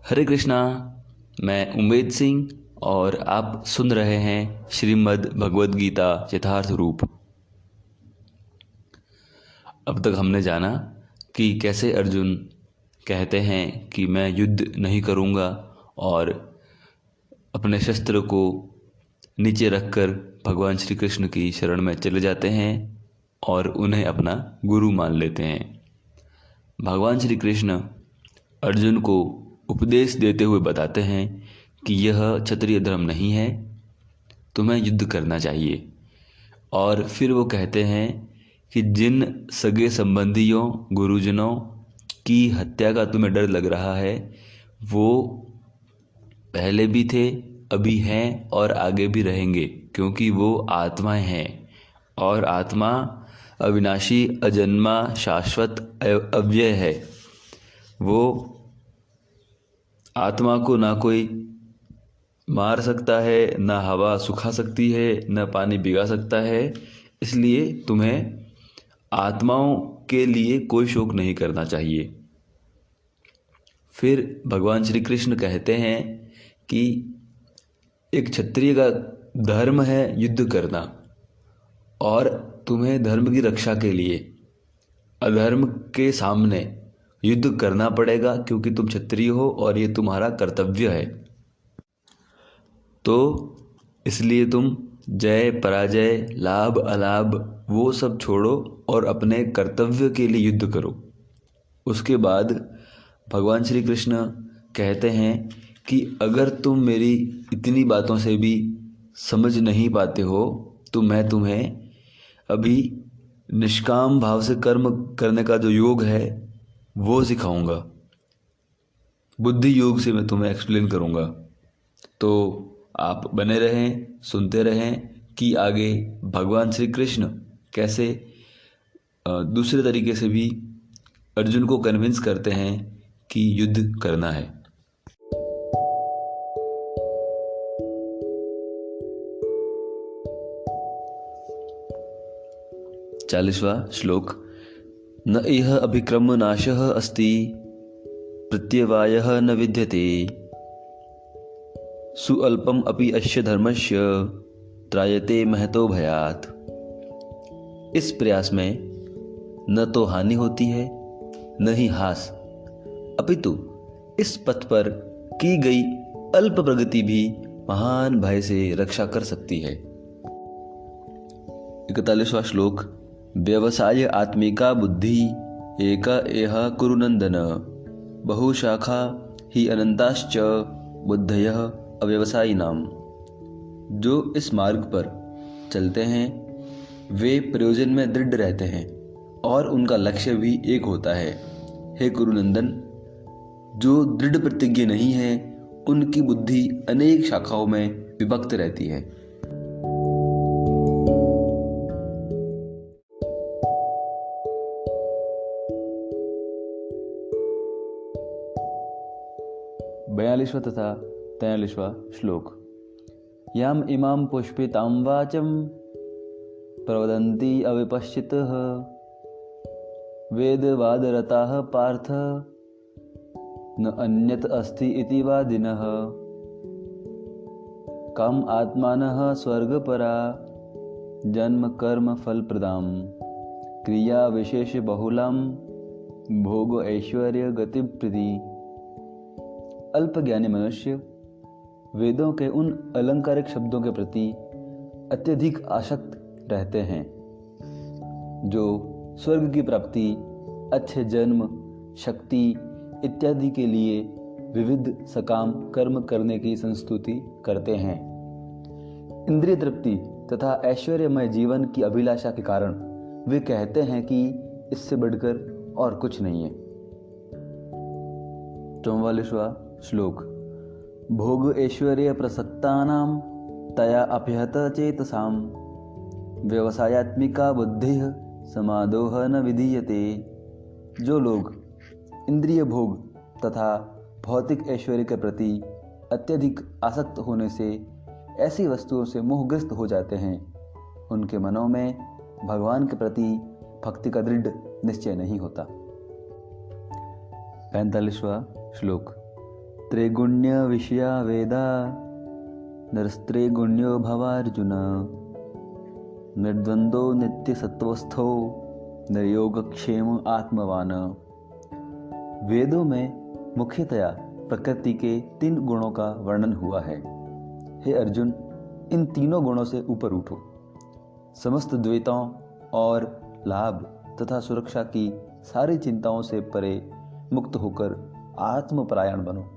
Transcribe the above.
हरे कृष्णा। मैं उमेद सिंह और आप सुन रहे हैं श्रीमद् भगवद गीता यथार्थ रूप। अब तक हमने जाना कि कैसे अर्जुन कहते हैं कि मैं युद्ध नहीं करूँगा और अपने शस्त्र को नीचे रखकर भगवान श्री कृष्ण की शरण में चले जाते हैं और उन्हें अपना गुरु मान लेते हैं। भगवान श्री कृष्ण अर्जुन को उपदेश देते हुए बताते हैं कि यह क्षत्रिय धर्म नहीं है, तुम्हें युद्ध करना चाहिए। और फिर वो कहते हैं कि जिन सगे संबंधियों गुरुजनों की हत्या का तुम्हें डर लग रहा है, वो पहले भी थे, अभी हैं और आगे भी रहेंगे, क्योंकि वो आत्माएं हैं और आत्मा अविनाशी, अजन्मा, शाश्वत, अव्यय है। वो आत्मा को ना कोई मार सकता है, ना हवा सुखा सकती है, ना पानी भिगा सकता है। इसलिए तुम्हें आत्माओं के लिए कोई शोक नहीं करना चाहिए। फिर भगवान श्री कृष्ण कहते हैं कि एक क्षत्रिय का धर्म है युद्ध करना और तुम्हें धर्म की रक्षा के लिए अधर्म के सामने युद्ध करना पड़ेगा, क्योंकि तुम क्षत्रिय हो और ये तुम्हारा कर्तव्य है। तो इसलिए तुम जय पराजय, लाभ अलाभ वो सब छोड़ो और अपने कर्तव्य के लिए युद्ध करो। उसके बाद भगवान श्री कृष्ण कहते हैं कि अगर तुम मेरी इतनी बातों से भी समझ नहीं पाते हो तो मैं तुम्हें अभी निष्काम भाव से कर्म करने का जो योग है वो सिखाऊंगा। बुद्धि योग से मैं तुम्हें एक्सप्लेन करूंगा। तो आप बने रहें, सुनते रहें कि आगे भगवान श्री कृष्ण कैसे दूसरे तरीके से भी अर्जुन को कन्विंस करते हैं कि युद्ध करना है। 40वां श्लोक। न इह अभिक्रम नाशः अस्ति प्रत्यवायः न विद्यते सुअल्पम अपि अस्य धर्मस्य त्रायते महतो भयात्। इस प्रयास में न तो हानि होती है न ही हास, अपितु इस पथ पर की गई अल्प प्रगति भी महान भय से रक्षा कर सकती है। 41वां श्लोक। व्यवसाय आत्मिका बुद्धि एका एह कुरु नंदन बहुशाखा ही अनंताश्च बुद्धयः अव्यवसायिनाम। जो इस मार्ग पर चलते हैं वे प्रयोजन में दृढ़ रहते हैं और उनका लक्ष्य भी एक होता है। हे कुरुनंदन, जो दृढ़ प्रतिज्ञ नहीं है उनकी बुद्धि अनेक शाखाओं में विभक्त रहती है। बयालीसवां तथा 43वां श्लोक। यम इमाम पुष्पितां वाचं प्रवदन्ति अविपश्चितः वेदवादरताः पार्थ न अन्यत् अस्ति इति वादिनः काम आत्मानः स्वर्गपरा जन्म कर्म फलप्रदां क्रिया विशेष बहुलां भोग ऐश्वर्य गतिप्रति। अल्पज्ञानी मनुष्य वेदों के उन अलंकारिक शब्दों के प्रति अत्यधिक आसक्त रहते हैं जो स्वर्ग की प्राप्ति, अच्छे जन्म, शक्ति इत्यादि के लिए विविध सकाम कर्म करने की संस्तुति करते हैं। इंद्रिय तृप्ति तथा ऐश्वर्यमय जीवन की अभिलाषा के कारण वे कहते हैं कि इससे बढ़कर और कुछ नहीं है। 44वां श्लोक। भोग ऐश्वर्य प्रसक्तानां तया अप्यहत चेतसां व्यवसायात्मिका बुद्धिः समादोह न विधीयते। जो लोग इंद्रिय भोग तथा भौतिक ऐश्वर्य के प्रति अत्यधिक आसक्त होने से ऐसी वस्तुओं से मोहग्रस्त हो जाते हैं, उनके मनों में भगवान के प्रति भक्ति का दृढ़ निश्चय नहीं होता। 45वां श्लोक। त्रैगुण्य विषया वेदा नरस्त्रैगुण्यो भवार्जुन निर्द्वंदो नित्य सत्वस्थो निर्योगक्षेम आत्मवान। वेदों में मुख्यतया प्रकृति के 3 गुणों का वर्णन हुआ है। हे अर्जुन, इन तीनों गुणों से ऊपर उठो, समस्त द्वैताओं और लाभ तथा सुरक्षा की सारी चिंताओं से परे मुक्त होकर आत्मपरायण बनो।